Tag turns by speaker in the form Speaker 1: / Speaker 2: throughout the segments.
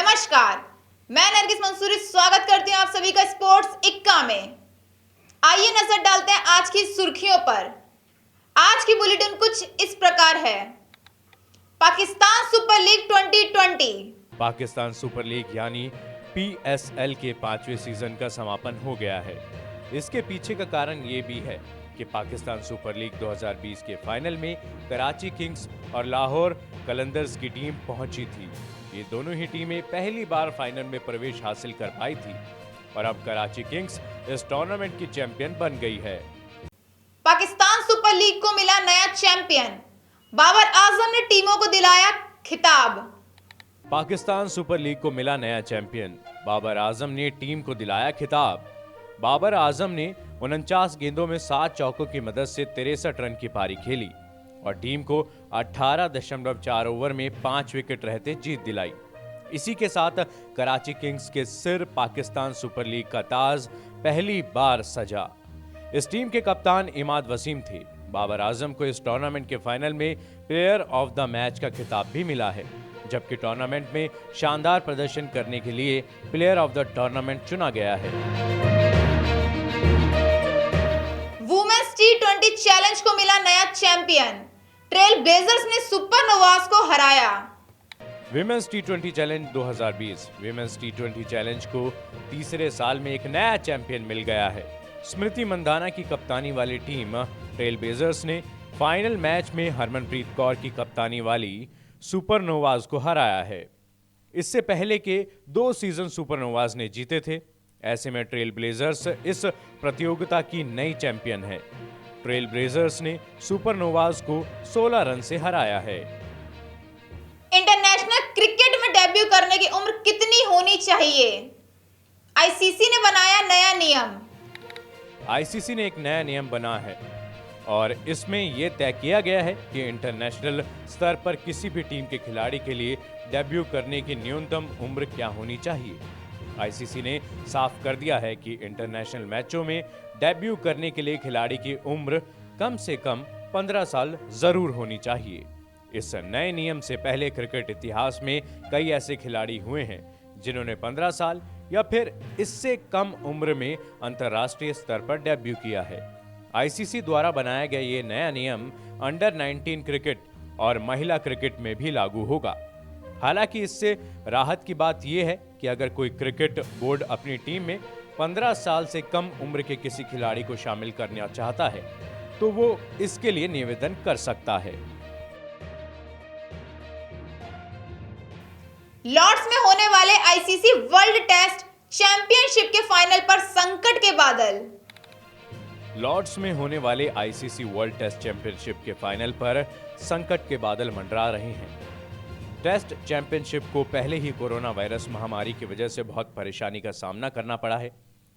Speaker 1: नमस्कार, मैं नरगिस मंसूरी स्वागत करती हूं आप सभी का स्पोर्ट्स इक्का में। आइए नजर डालते हैं आज की सुर्खियों पर। आज की बुलेटिन कुछ इस प्रकार है। Pakistan super league 2020।
Speaker 2: Pakistan super league यानी पीएसएल के 5वें सीजन का समापन हो गया है। इसके पीछे का कारण ये भी है कि पाकिस्तान सुपर लीग 2020 के फाइनल में कराची किंग्स और लाहौर कलंदर्स की टीम पहुंची थी। ये दोनों ही टीमें पहली बार फाइनल में प्रवेश हासिल कर पाई थी और अब कराची किंग्स इस टूर्नामेंट की चैंपियन बन गई है।
Speaker 1: पाकिस्तान सुपर लीग को मिला नया चैंपियन, बाबर आजम ने टीमों को दिलाया खिताब।
Speaker 2: पाकिस्तान सुपर लीग को मिला नया चैंपियन, बाबर आजम ने टीम को दिलाया खिताब। बाबर आजम ने 49 गेंदों में 7 चौकों की मदद से 63 रन की पारी खेली और टीम को 18.4 ओवर में 5 विकेट रहते जीत दिलाई। इसी के साथ कराची किंग्स के सिर पाकिस्तान सुपर लीग का ताज पहली बार सजा। इस टीम के कप्तान इमाद वसीम थे। बाबर आजम को इस टूर्नामेंट के फाइनल में प्लेयर ऑफ द मैच का खिताब भी मिला है, जबकि टूर्नामेंट में शानदार प्रदर्शन करने के लिए प्लेयर ऑफ द टूर्नामेंट चुना गया है।
Speaker 1: वुमेन्स टी20 चैलेंज को मिला नया चैंपियन, ट्रेल ब्लेजर्स ने सुपरनोवाज को हराया।
Speaker 2: विमेंस टी20 चैलेंज 2020 विमेंस टी20 चैलेंज को तीसरे साल में एक नया चैंपियन मिल गया है। स्मृति मंदाना की कप्तानी वाली टीम ट्रेल ब्लेजर्स ने फाइनल मैच में हरमनप्रीत कौर की कप्तानी वाली सुपरनोवाज को हराया है। इससे पहले के 2 सीजन सुपरनोवाज ने जीते थे। ऐसे में ट्रेल ब्लेजर्स इस प्रतियोगिता की नई चैंपियन है। ट्रेल ब्लेजर्स ने सुपरनोवाज को 16 रन से हराया है।
Speaker 1: इंटरनेशनल क्रिकेट में डेब्यू करने की उम्र कितनी होनी चाहिए? आईसीसी ने बनाया नया नियम।
Speaker 2: आईसीसी ने एक नया नियम बना है और इसमें यह तय किया गया है कि इंटरनेशनल स्तर पर किसी भी टीम के खिलाड़ी के लिए डेब्यू करने की न्यूनतम उम्र क्या होनी चाहिए। आईसीसी ने साफ कर दिया है कि इंटरनेशनल मैचों में डेब्यू करने के लिए खिलाड़ी की उम्र कम से कम 15 साल जरूर होनी चाहिए। इस नए नियम से पहले क्रिकेट इतिहास में कई ऐसे खिलाड़ी हुए हैं जिन्होंने 15 साल या फिर इससे कम उम्र में अंतर्राष्ट्रीय स्तर पर डेब्यू किया है। आईसीसी द्वारा बनाया गया ये नया नियम अंडर 19 क्रिकेट और महिला क्रिकेट में भी लागू होगा। हालांकि इससे राहत की बात यह है कि अगर कोई क्रिकेट बोर्ड अपनी टीम में 15 साल से कम उम्र के किसी खिलाड़ी को शामिल करना चाहता है तो वो इसके लिए निवेदन कर सकता है।
Speaker 1: लॉर्ड्स में होने वाले आईसीसी वर्ल्ड टेस्ट चैंपियनशिप के फाइनल पर संकट के बादल।
Speaker 2: लॉर्ड्स में होने वाले आईसीसी वर्ल्ड टेस्ट चैंपियनशिप के फाइनल पर संकट के बादल मंडरा रहे हैं। टेस्ट चैंपियनशिप को पहले ही कोरोना वायरस महामारी की वजह से बहुत परेशानी का सामना करना पड़ा है।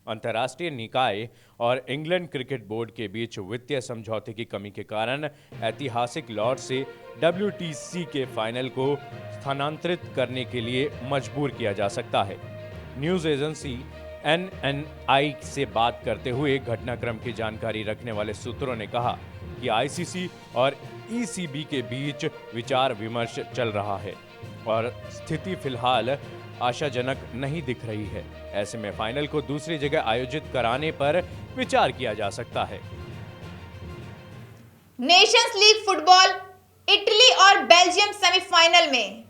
Speaker 2: अंतर्राष्ट्रीय निकाय और इंग्लैंड क्रिकेट बोर्ड के बीच वित्तीय समझौते की कमी के कारण ऐतिहासिक लॉर्ड्स से WTC के फाइनल को स्थानांतरित करने के लिए मजबूर किया जा सकता है। न्यूज एजेंसी NNI से बात करते हुए घटनाक्रम की जानकारी रखने वाले सूत्रों ने कहा कि आईसीसी और ECB के बीच विचार विमर्श चल रहा है और स्थिति फिलहाल आशाजनक नहीं दिख रही है। ऐसे में फाइनल को दूसरी जगह आयोजित कराने पर विचार किया जा सकता है।
Speaker 1: नेशंस लीग फुटबॉल, इटली और बेल्जियम सेमीफाइनल में।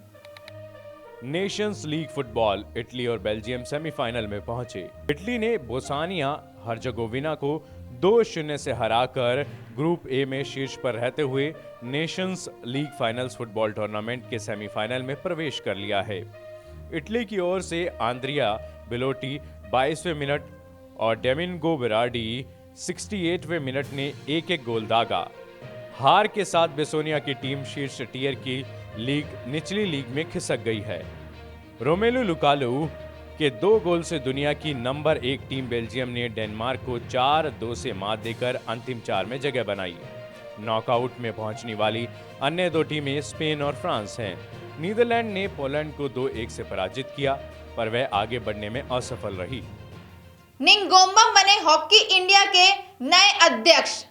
Speaker 2: नेशंस लीग फुटबॉल, इटली और बेल्जियम सेमीफाइनल में पहुंचे। इटली ने बोस्निया हर्जेगोविना को 2-0 से हराकर ग्रुप ए में शीर्ष पर रहते हुए Nations league finals football tournament के सेमीफाइनल में प्रवेश कर लिया है। इटली की ओर से आंद्रिया बिलोटी 22वें मिनट और डेमिंगो बेरार्डी 68वें मिनट ने एक गोल दागा। हार के साथ बेसोनिया की टीम शीर्ष टियर की निचली लीग में खिसक गई है। रोमेलू लुकाकू के 2 गोल से दुनिया की नंबर 1 टीम बेल्जियम ने डेनमार्क को 4-2 से मात देकर अंतिम 4 में जगह बनाई। नॉकआउट में पहुंचने वाली अन्य 2 टीमें स्पेन और फ्रांस हैं। नीदरलैंड ने पोलैंड को 2-1 से पराजित किया, पर वह आगे बढ़ने में असफल रही।
Speaker 1: निंगोम्बम बने हॉकी इंडिया के नए अध्यक्ष,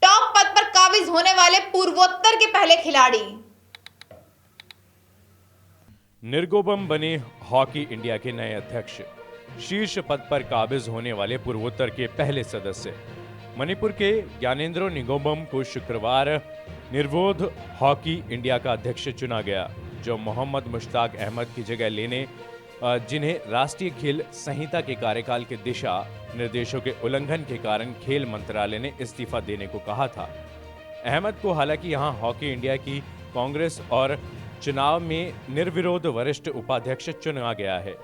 Speaker 1: टॉप पद पर काबिज होने वाले पूर्वोत्तर के पहले खिलाड़ी।
Speaker 2: निरगोबम बने हॉकी इंडिया के नए अध्यक्ष, शीर्ष पद पर काबिज होने वाले पूर्वोत्तर के पहले सदस्य। मणिपुर के ज्ञानेंद्रो निगोबम को शुक्रवार निर्वोध हॉकी इंडिया का अध्यक्ष चुना गया, जो मोहम्मद मुश्ताक अहमद की जगह लेने जिन्हें राष्ट्रीय खेल संहिता के कार्यकाल के दिशा निर्देशों के उल्लंघन के कारण खेल मंत्रालय ने इस्तीफा देने को कहा था। अहमद को हालांकि यहां हॉकी इंडिया की कांग्रेस और चुनाव में निर्विरोध वरिष्ठ उपाध्यक्ष चुना गया है।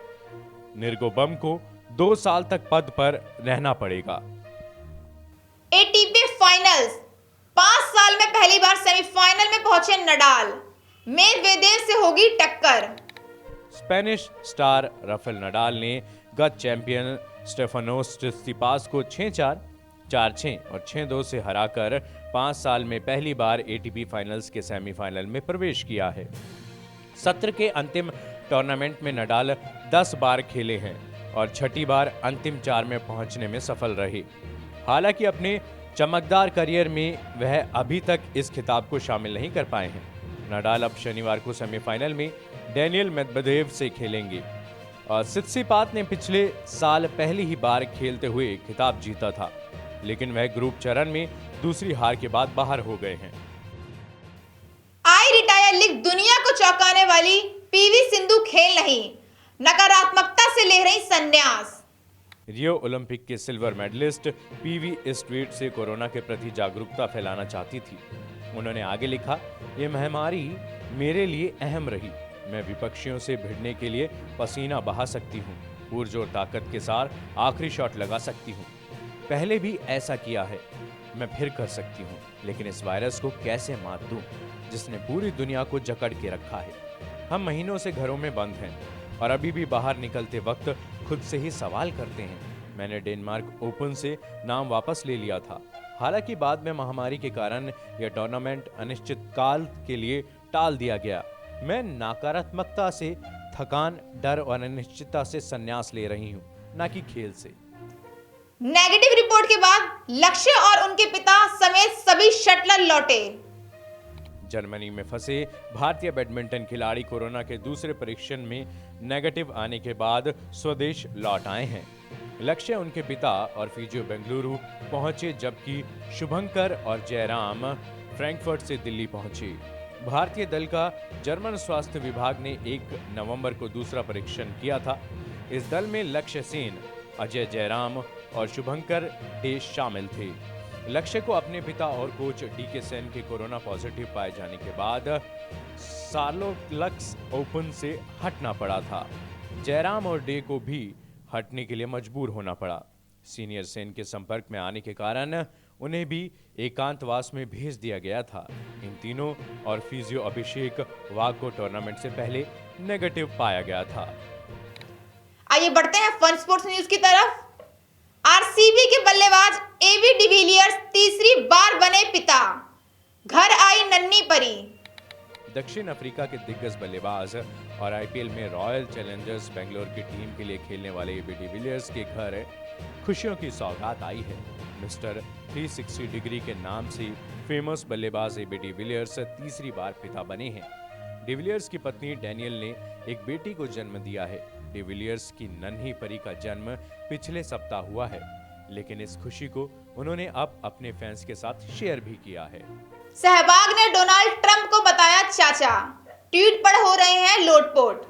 Speaker 2: निरगोबम को 2 साल तक पद पर रहना पड़ेगा।
Speaker 1: एटीपी फाइनल्स, 5 साल में पहली बार सेमीफाइनल में पहुंचे नडाल, मेदवेदेव से होगी टक्कर।
Speaker 2: स्पेनिश स्टार राफेल नडाल ने गत चैंपियन स्टेफानोस सित्सिपास को 6-4, 4-6 और 6-2 से हराकर 5 साल में पहली बार एटीपी फाइनल्स के सेमीफाइनल में प्रवेश किया है। सत्र के अंतिम टूर्नामेंट में नडाल 10 बार खेले हैं और 6ठी बार अंतिम 4 में पहुंचने में सफल रहे। हालांकि अपने चमकदार करियर में वह अभी तक इस खिताब को शामिल नहीं कर पाए हैं। नडाल अब शनिवार को सेमीफाइनल में डेनियल मेदवेदेव से खेलेंगे और सित्सिपास ने पिछले साल पहली ही बार खेलते हुए खिताब जीता था, लेकिन वह ग्रुप चरण में दूसरी हार के बाद बाहर हो गए हैं।
Speaker 1: आई रिटायर लीग, दुनिया को चौंकाने वाली पीवी सिंधु खेल नहीं, नकारात्मकता से ले रही संन्यास।
Speaker 2: रियो ओलंपिक के सिल्वर मेडलिस्ट पीवी इस ट्वीट से कोरोना के प्रति जागरूकता फैलाना चाहती थी। उन्होंने आगे लिखा, ये महामारी मेरे लिए अहम रही। मैं विपक्षियों से भिड़ने के लिए पसीना बहा सकती हूँ, पुरजोर ताकत के साथ आखिरी शॉट लगा सकती हूँ। पहले भी ऐसा किया है, मैं फिर कर सकती हूँ, लेकिन इस वायरस को कैसे मात दूँ जिसने पूरी दुनिया को जकड़ के रखा है। हम महीनों से घरों में बंद हैं और अभी भी बाहर निकलते वक्त खुद से ही सवाल करते हैं। मैंने डेनमार्क ओपन से नाम वापस ले लिया था, हालांकि बाद में महामारी के कारण यह टूर्नामेंट अनिश्चित काल के लिए टाल दिया गया। मैं नकारात्मकता से, थकान, डर और अनिश्चितता से संन्यास ले रही हूँ, न कि खेल से।
Speaker 1: नेगेटिव रिपोर्ट के बाद लक्ष्य और उनके पिता समेत सभी शटलर लौटे।
Speaker 2: जर्मनी में फंसे भारतीय बैडमिंटन खिलाड़ी कोरोना के दूसरे परीक्षण में नेगेटिव आने के बाद स्वदेश लौट आए हैं। लक्ष्य, उनके पिता और फिजियो बेंगलुरु पहुंचे, जबकि शुभंकर और जयराम फ्रैंकफर्ट से दिल्ली पहुंचे। भारतीय दल का जर्मन स्वास्थ्य विभाग ने 1 नवंबर को दूसरा परीक्षण किया था। इस दल में लक्ष्य सेन, अजय जयराम और शुभंकर डे शामिल थे। लक्ष्य को अपने पिता और कोच डीके सेन के कोरोना पॉजिटिव पाए जाने के बाद सार्लोर्लक्स ओपन से हटना पड़ा था। जयराम और डे को भी हटने के लिए मजबूर होना पड़ा। सीनियर सेन के संपर्क में आने के कारण उन्हें भी एकांतवास में भेज दिया गया था। इन तीनों और फिजियो अभिषेक वाघ को टूर्नामेंट से पहले नेगेटिव पाया गया था।
Speaker 1: आइए बढ़ते हैं फन स्पोर्ट्स न्यूज की तरफ। आरसीबी के बल्लेबाज एबी डिविलियर्स तीसरी बार बने पिता, घर आई नन्ही परी।
Speaker 2: दक्षिण अफ्रीका के दिग्गज बल्लेबाज और आईपीएल में रॉयल चैलेंजर्स बेंगलोर की टीम के लिए खेलने वाले एबी डिविलियर्स के घर खुशियों की सौगात आई है। मिस्टर 360 डिग्री के नाम से फेमस बल्लेबाज एबी डिविलियर्स तीसरी बार पिता बने हैं। डिविलियर्स की पत्नी डैनियल ने एक बेटी को जन्म दिया है। डिविलियर्स की नन्ही परी का जन्म पिछले सप्ताह हुआ है, लेकिन इस खुशी को उन्होंने अब अपने फैंस के साथ शेयर भी किया है।
Speaker 1: सहवाग ने डोनाल्ड ट्रंप को बताया चाचा, ट्वीट पर हो रहे हैं लोटपोट।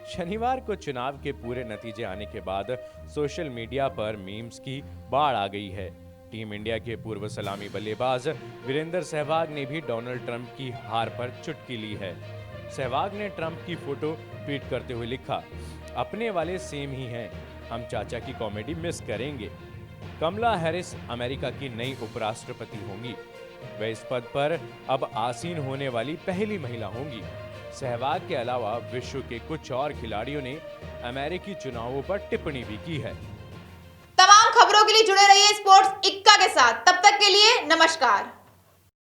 Speaker 2: शनिवार को चुनाव के पूरे नतीजे आने के बाद सोशल मीडिया पर मीम्स की बाढ़ आ गई है। टीम इंडिया के पूर्व सलामी बल्लेबाज वीरेंद्र सहवाग ने भी डोनाल्ड ट्रंप की हार पर चुटकी ली है। सहवाग ने ट्रंप की फोटो ट्वीट करते हुए लिखा, अपने वाले सेम ही हैं, हम चाचा की कॉमेडी मिस करेंगे। कमला हैरिस अमेरिका की नई उपराष्ट्रपति होंगी। वह इस पद पर अब आसीन होने वाली पहली महिला होंगी। सहवाग के अलावा विश्व के कुछ और खिलाड़ियों ने अमेरिकी चुनावों पर टिप्पणी भी की है।
Speaker 1: तमाम खबरों के लिए जुड़े रहिए स्पोर्ट्स इक्का के साथ। तब तक के लिए नमस्कार।